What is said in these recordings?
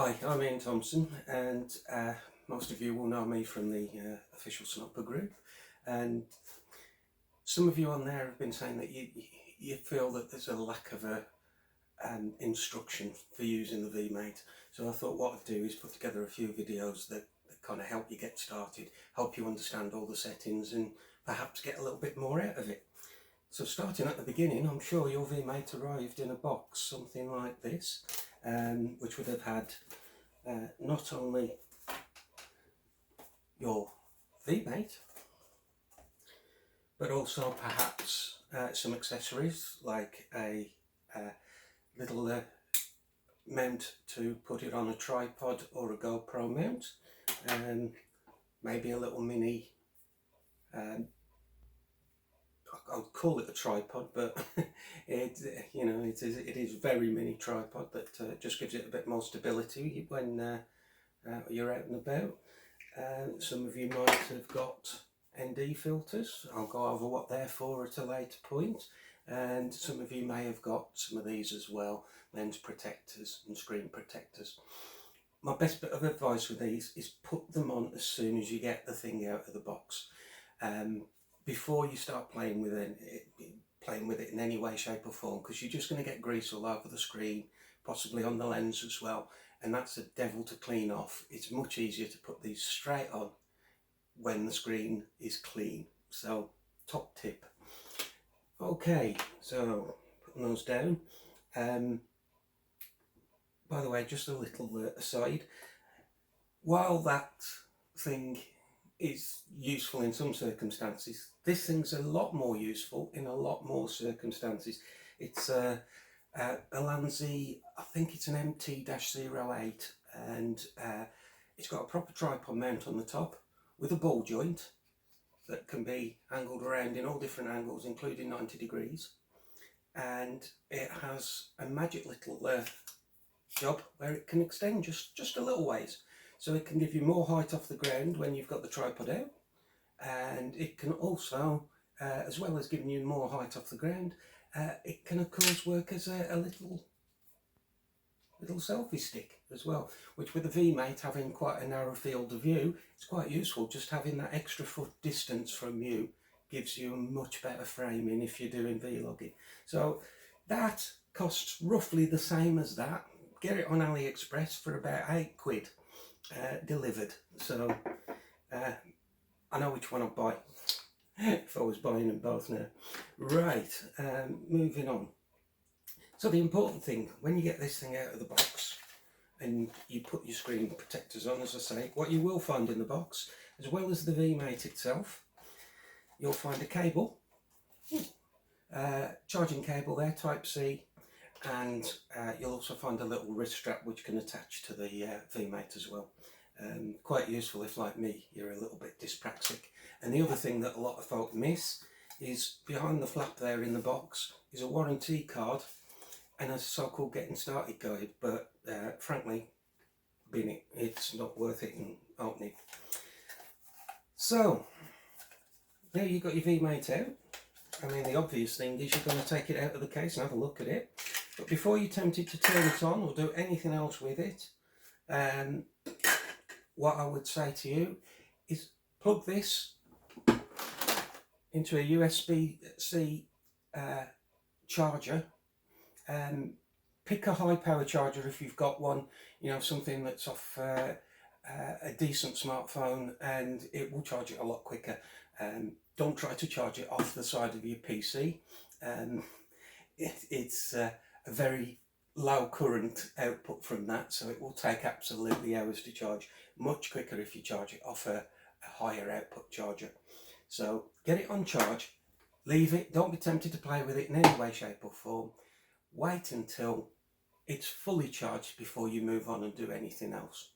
Hi, I'm Ian Thompson, and most of you will know me from the official Snoppa group. And some of you on there have been saying that you feel that there's a lack of instruction for using the Vmate. So I thought what I'd do is put together a few videos that kind of help you get started, help you understand all the settings, and perhaps get a little bit more out of it. So starting at the beginning, I'm sure your Vmate arrived in a box, something like this, which would have had not only your Vmate, but also perhaps some accessories like a little mount to put it on a tripod or a GoPro mount, and maybe a little mini, I'll call it a tripod, but it is a very mini tripod that just gives it a bit more stability when you're out and about. Some of you might have got ND filters. I'll go over what they're for at a later point. And some of you may have got some of these as well, lens protectors and screen protectors. My best bit of advice with these is put them on as soon as you get the thing out of the box. Before you start playing with it in any way, shape or form, because you're just going to get grease all over the screen, possibly on the lens as well, and that's a devil to clean off. It's much easier to put these straight on when the screen is clean. So top tip. Okay, so putting those down. By the way, just a little aside, while that thing is useful in some circumstances, this thing's a lot more useful in a lot more circumstances. It's a Lanzi, I think it's an MT-08, and it's got a proper tripod mount on the top with a ball joint that can be angled around in all different angles, including 90 degrees. And it has a magic little job where it can extend just a little ways. So it can give you more height off the ground when you've got the tripod out. And it can also, as well as giving you more height off the ground, it can of course work as a little selfie stick as well, which with the Vmate having quite a narrow field of view, it's quite useful. Just having that extra foot distance from you gives you a much better framing if you're doing vlogging. So that costs roughly the same as that. Get it on AliExpress for about £8 delivered. So I know which one I'd buy if I was buying them both now. Right, moving on. So the important thing, when you get this thing out of the box and you put your screen protectors on, as I say, what you will find in the box, as well as the Vmate itself, you'll find a cable, charging cable there, Type-C, and you'll also find a little wrist strap which can attach to the Vmate as well. Quite useful if, like me, you're a little bit dyspraxic. And the other thing that a lot of folk miss is behind the flap there in the box is a warranty card and a so-called getting started guide, but frankly, it's not worth it in opening. So there you got your Vmate out. I mean, the obvious thing is you're going to take it out of the case and have a look at it. But before you're tempted to turn it on or do anything else with it, what I would say to you is plug this into a USB-C charger. Pick a high power charger if you've got one, something that's off a decent smartphone, and it will charge it a lot quicker. Don't try to charge it off the side of your PC. It's a very low current output from that, so it will take absolutely hours to charge. Much quicker if you charge it off a higher output charger. So get it on charge, leave it, don't be tempted to play with it in any way, shape or form. Wait until it's fully charged before you move on and do anything else.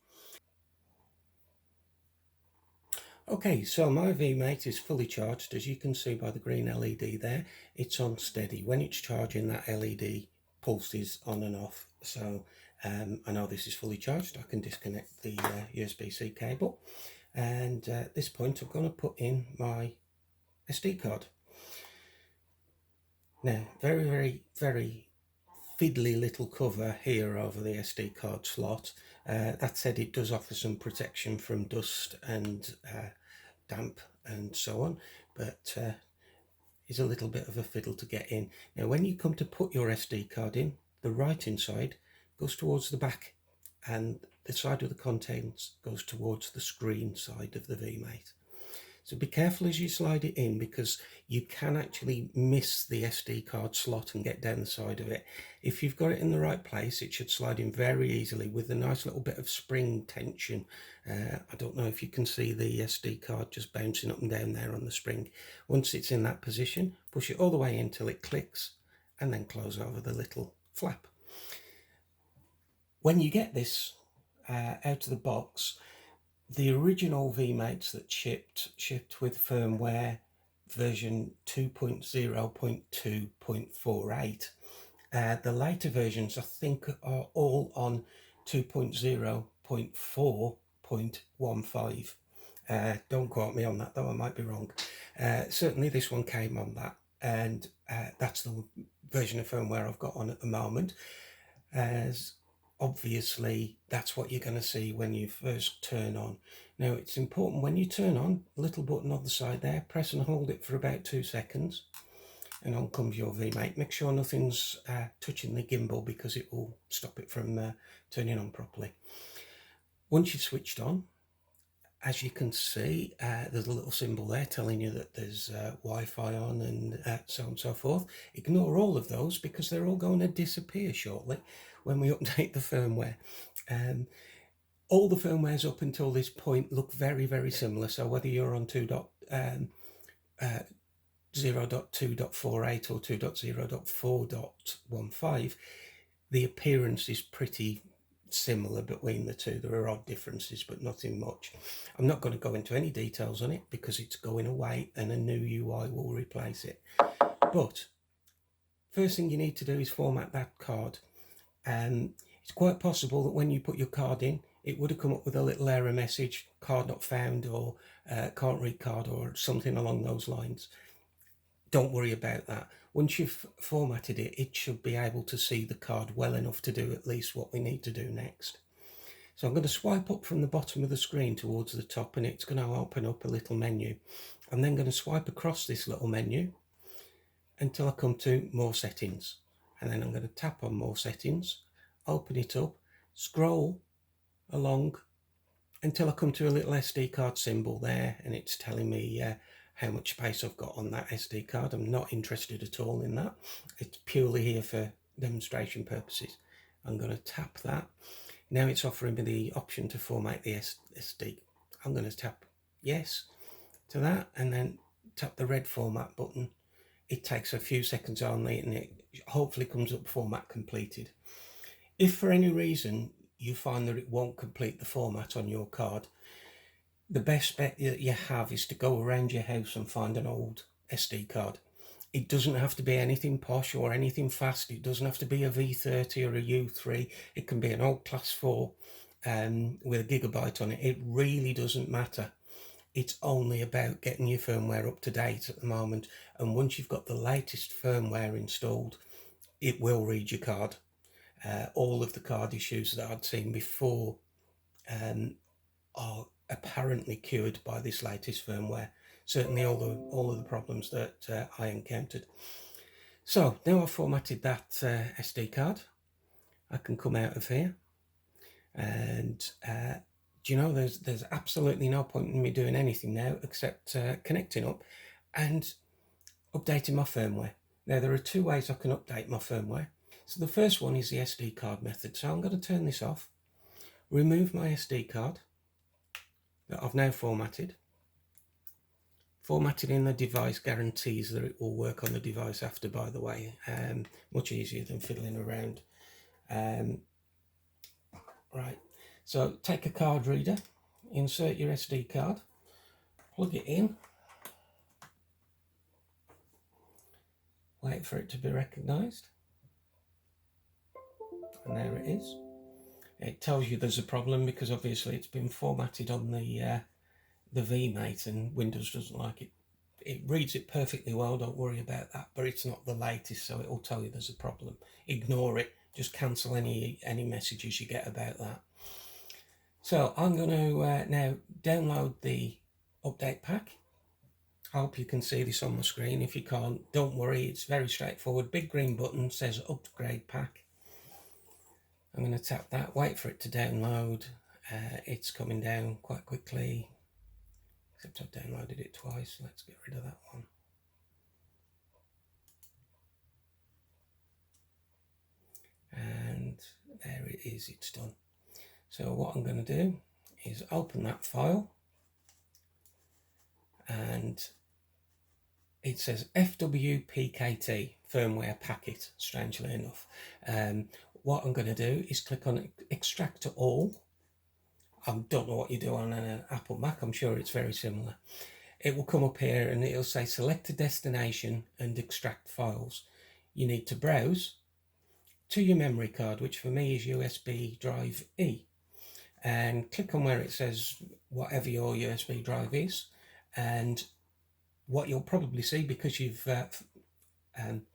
Okay, so my Vmate is fully charged. As you can see by the green LED there, it's on steady. When it's charging, that LED pulses on and off. So I know this is fully charged. I can disconnect the USB-C cable, and at this point I'm going to put in my SD card. Now, very fiddly little cover here over the SD card slot. That said, it does offer some protection from dust and damp and so on, but is a little bit of a fiddle to get in. Now when you come to put your SD card in, the right hand side goes towards the back and the side of the contents goes towards the screen side of the Vmate. So be careful as you slide it in, because you can actually miss the SD card slot and get down the side of it. If you've got it in the right place, it should slide in very easily with a nice little bit of spring tension. I don't know if you can see the SD card just bouncing up and down there on the spring. Once it's in that position, push it all the way in till it clicks and then close over the little flap. When you get this out of the box, the original Vmates that shipped with firmware version 2.0.2.48. The later versions, I think, are all on 2.0.4.15. Don't quote me on that though, I might be wrong. Certainly this one came on that, and that's the version of firmware I've got on at the moment. As obviously that's what you're going to see when you first turn on. Now it's important when you turn on, little button on the side there, press and hold it for about 2 seconds and on comes your Vmate. Make sure nothing's touching the gimbal, because it will stop it from turning on properly. Once you've switched on, as you can see, there's a little symbol there telling you that there's Wi-Fi on and so on and so forth. Ignore all of those, because they're all going to disappear shortly when we update the firmware. All the firmwares up until this point look very, very similar. So whether you're on 0.2.48 or 2.0.4.15, the appearance is pretty similar between the two. There are odd differences, but nothing much. I'm not going to go into any details on it because it's going away and a new UI will replace it. But first thing you need to do is format that card. It's quite possible that when you put your card in, it would have come up with a little error message, card not found, or can't read card, or something along those lines. Don't worry about that. Once you've formatted it, it should be able to see the card well enough to do at least what we need to do next. So I'm going to swipe up from the bottom of the screen towards the top, and it's going to open up a little menu. I'm then going to swipe across this little menu until I come to More Settings, and then I'm going to tap on More Settings, open it up, scroll along until I come to a little SD card symbol there, and it's telling me how much space I've got on that SD card. I'm not interested at all in that. It's purely here for demonstration purposes. I'm going to tap that. Now it's offering me the option to format the SD. I'm going to tap yes to that and then tap the red format button. It takes a few seconds only and it hopefully comes up format completed. If for any reason you find that it won't complete the format on your card, the best bet that you have is to go around your house and find an old SD card. It doesn't have to be anything posh or anything fast. It doesn't have to be a V30 or a U3. It can be an old class 4 with a gigabyte on it. It really doesn't matter. It's only about getting your firmware up to date at the moment. And once you've got the latest firmware installed, it will read your card. All of the card issues that I'd seen before are apparently cured by this latest firmware. Certainly all of the problems that I encountered. So now I've formatted that SD card, I can come out of here, and do you know, there's absolutely no point in me doing anything now except connecting up and updating my firmware. Now there are two ways I can update my firmware. So the first one is the SD card method. So I'm going to turn this off, remove my SD card that I've now formatted. Formatting in the device guarantees that it will work on the device after, by the way. Much easier than fiddling around. Right, so take a card reader, insert your SD card, plug it in, wait for it to be recognised, and there it is. It tells you there's a problem because obviously it's been formatted on the Vmate and Windows doesn't like it It reads it perfectly well, don't worry about that, but it's not the latest, so it will tell you there's a problem. Ignore it, just cancel any messages you get about that. So I'm going to now download the update pack. I hope you can see this on my screen. If you can't, don't worry, it's very straightforward. Big green button says upgrade pack. I'm going to tap that, wait for it to download. It's coming down quite quickly, except I've downloaded it twice. Let's get rid of that one. And there it is, it's done. So what I'm going to do is open that file, and it says FWPKT firmware packet, strangely enough. What I'm going to do is click on extract to all. I don't know what you do on an Apple Mac, I'm sure it's very similar. It will come up here and it'll say select a destination and extract files. You need to browse to your memory card, which for me is USB drive E, and click on where it says whatever your USB drive is. And what you'll probably see, because you've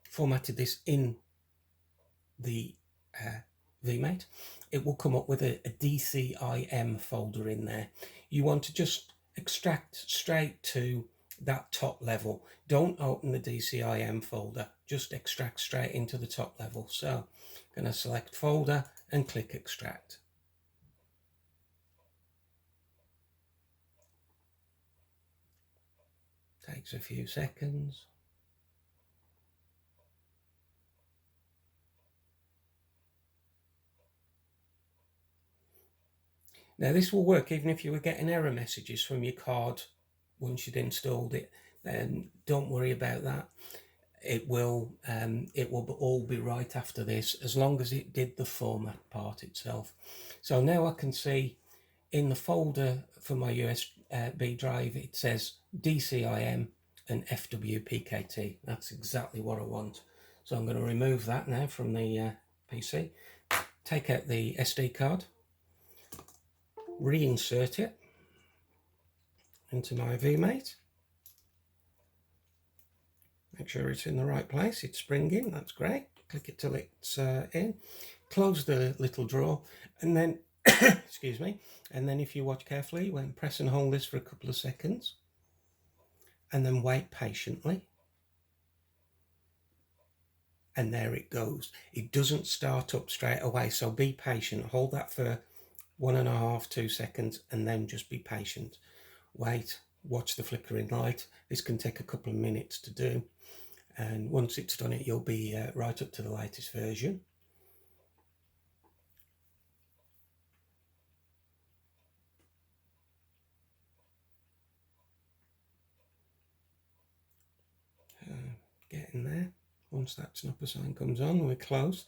formatted this in the Vmate, it will come up with a DCIM folder in there. You want to just extract straight to that top level. Don't open the DCIM folder, just extract straight into the top level. So I'm going to select folder and click extract. Takes a few seconds. Now this will work even if you were getting error messages from your card once you'd installed it. Then don't worry about that. It will all be right after this, as long as it did the format part itself. So now I can see in the folder for my USB drive it says DCIM and FWPKT. That's exactly what I want. So I'm going to remove that now from the PC, take out the SD card, reinsert it into my Vmate. Make sure it's in the right place. It's springing, that's great. Click it till it's in. Close the little drawer, and then excuse me, and then if you watch carefully, when press and hold this for a couple of seconds, and then wait patiently, and there it goes. It doesn't start up straight away, so be patient. Hold that for 1.5 to 2 seconds, and then just be patient. Wait, watch the flickering light. This can take a couple of minutes to do, and once it's done it, you'll be right up to the latest version. Getting there. Once that Snoppa sign comes on, we're close.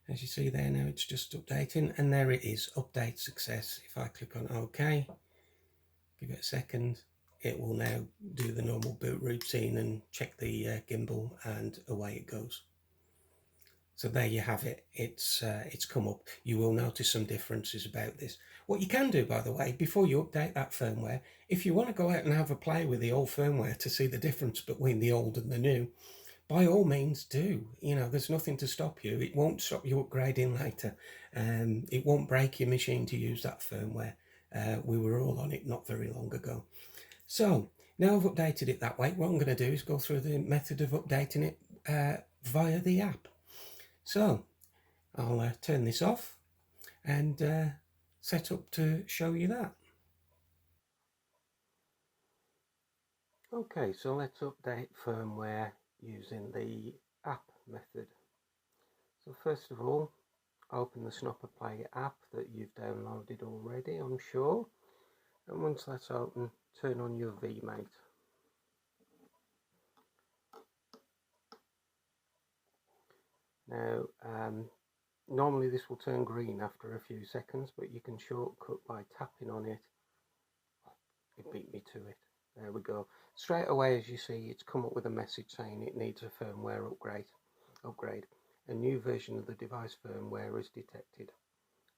As you see there now, it's just updating, and there it is, update success. If I click on OK, give it a second, it will now do the normal boot routine and check the gimbal, and away it goes. So there you have it. It's come up. You will notice some differences about this. What you can do, by the way, before you update that firmware, if you want to go out and have a play with the old firmware to see the difference between the old and the new, by all means do. You know, there's nothing to stop you. It won't stop you upgrading later. It won't break your machine to use that firmware. We were all on it not very long ago. So now I've updated it that way. What I'm going to do is go through the method of updating it via the app. So I'll turn this off and set up to show you that. Okay, so let's update firmware using the app method. So first of all, open the Snoppa Play app that you've downloaded already, I'm sure. And once that's open, turn on your Vmate. Now, normally this will turn green after a few seconds, but you can shortcut by tapping on it. It beat me to it. There we go. Straight away, as you see, it's come up with a message saying it needs a firmware upgrade. A new version of the device firmware is detected.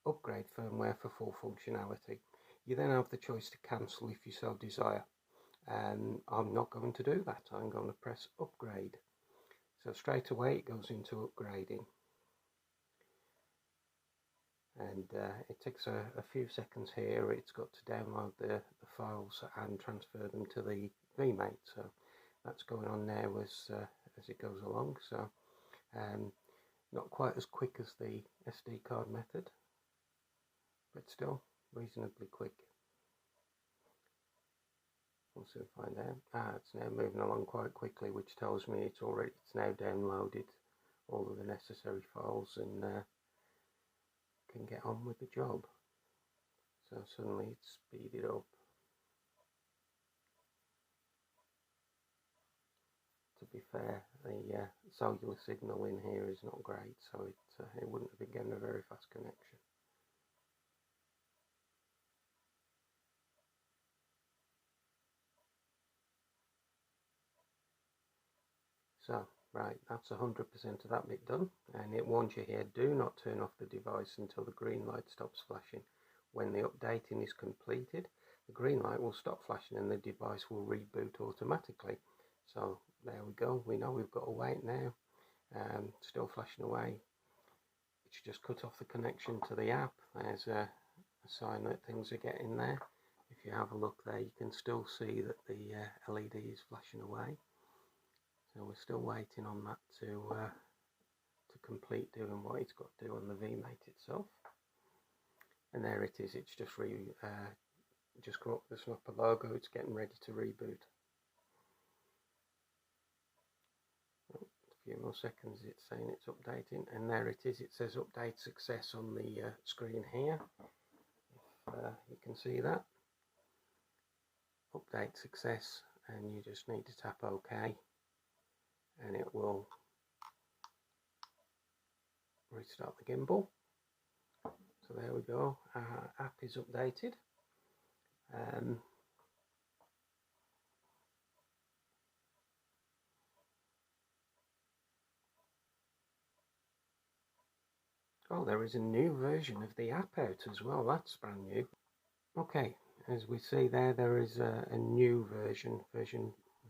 Upgrade firmware for full functionality. You then have the choice to cancel if you so desire. I'm not going to do that. I'm going to press upgrade. So straight away it goes into upgrading. And it takes a few seconds here. It's got to download the files and transfer them to the Vmate. So that's going on now as it goes along. So not quite as quick as the SD card method, but still reasonably quick. We'll soon find out. It's now moving along quite quickly, which tells me it's now downloaded all of the necessary files and can get on with the job. So suddenly it's speeded up. To be fair, the cellular signal in here is not great, so it wouldn't have been getting a very fast connection. So, right, that's 100% of that bit done, and it warns you here, do not turn off the device until the green light stops flashing. When the updating is completed, the green light will stop flashing and the device will reboot automatically. So there we go, we know we've got to wait now. Still flashing away. It's just cut off the connection to the app. There's a sign that things are getting there. If you have a look there, you can still see that the LED is flashing away. So we're still waiting on that to complete doing what it's got to do on the Vmate itself. And there it is. It's just just come up with the Snoppa logo. It's getting ready to reboot. A few more seconds. It's saying it's updating, and there it is. It says update success on the screen here. If you can see that. Update success, and you just need to tap OK. And it will restart the gimbal. So there we go, our app is updated. Oh, there is a new version of the app out as well, that's brand new. Okay, as we see there is a new version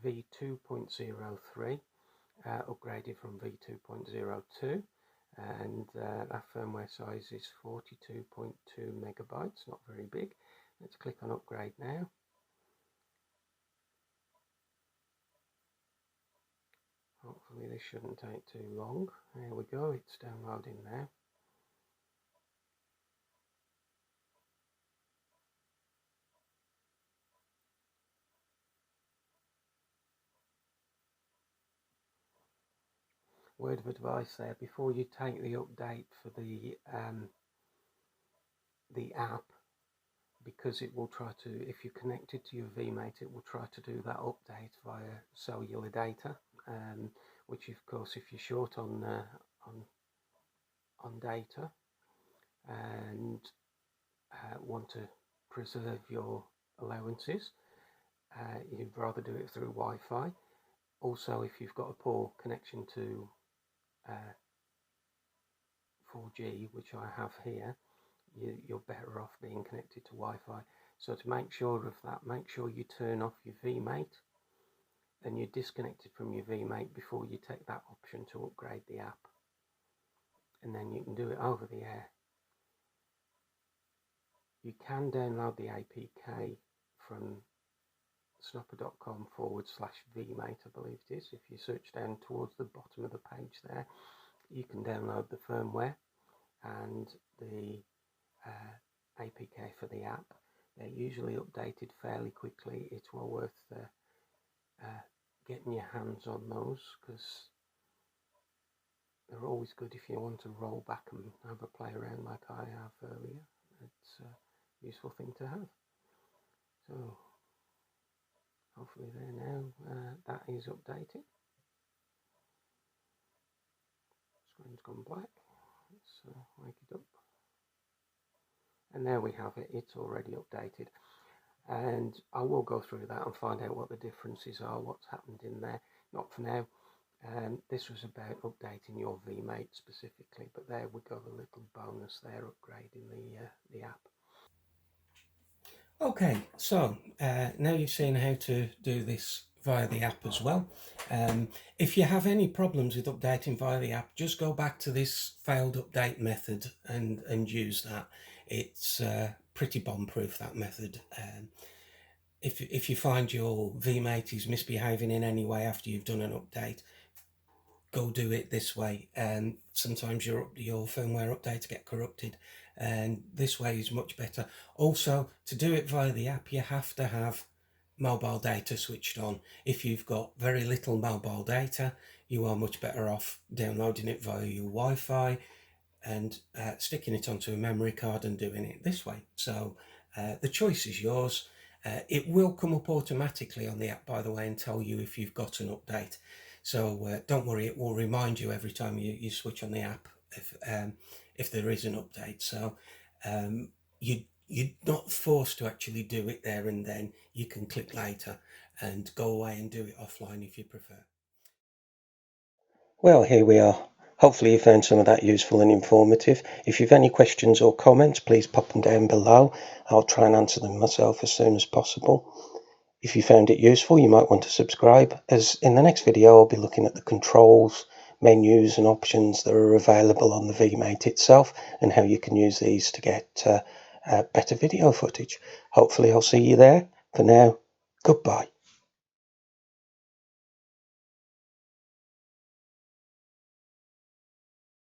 v2.03, upgraded from v2.02. And our firmware size is 42.2 megabytes, not very big. Let's click on upgrade now. Hopefully this shouldn't take too long. There we go, it's downloading now. Word of advice there, before you take the update for the app, because it will try to, if you connect it to your Vmate, it will try to do that update via cellular data, which of course, if you're short on data and want to preserve your allowances, you'd rather do it through Wi-Fi. Also, if you've got a poor connection to 4G, which I have here, you're better off being connected to Wi-Fi. So to make sure of that, make sure you turn off your Vmate and you're disconnected from your Vmate before you take that option to upgrade the app. And then you can do it over the air. You can download the APK from snoppa.com/Vmate, I believe it is. If you search down towards the bottom of the page there, you can download the firmware and the APK for the app. They're usually updated fairly quickly. It's well worth getting your hands on those, because they're always good if you want to roll back and have a play around like I have earlier. It's a useful thing to have. So hopefully there now, that is updated. Screen's gone black. Let's wake it up. And there we have it, it's already updated. And I will go through that and find out what the differences are, what's happened in there. Not for now. This was about updating your Vmate specifically, but there we go, the little bonus there, upgrading the app. Okay, so now you've seen how to do this via the app as well. If you have any problems with updating via the app, just go back to this failed update method and use that. It's pretty bomb-proof, that method. If you find your Vmate is misbehaving in any way after you've done an update, go do it this way. And sometimes your firmware updates get corrupted, and this way is much better. Also, to do it via the app, you have to have mobile data switched on. If you've got very little mobile data, you are much better off downloading it via your Wi-Fi and sticking it onto a memory card and doing it this way. So the choice is yours. It will come up automatically on the app, by the way, and tell you if you've got an update. So don't worry, it will remind you every time you switch on the app if there is an update. So you're not forced to actually do it there and then. You can click later and go away and do it offline if you prefer. Well, here we are. Hopefully you found some of that useful and informative. If you've any questions or comments, please pop them down below. I'll try and answer them myself as soon as possible. If you found it useful, you might want to subscribe, as in the next video I'll be looking at the controls, menus and options that are available on the Vmate itself and how you can use these to get better video footage. Hopefully I'll see you there. For now, goodbye.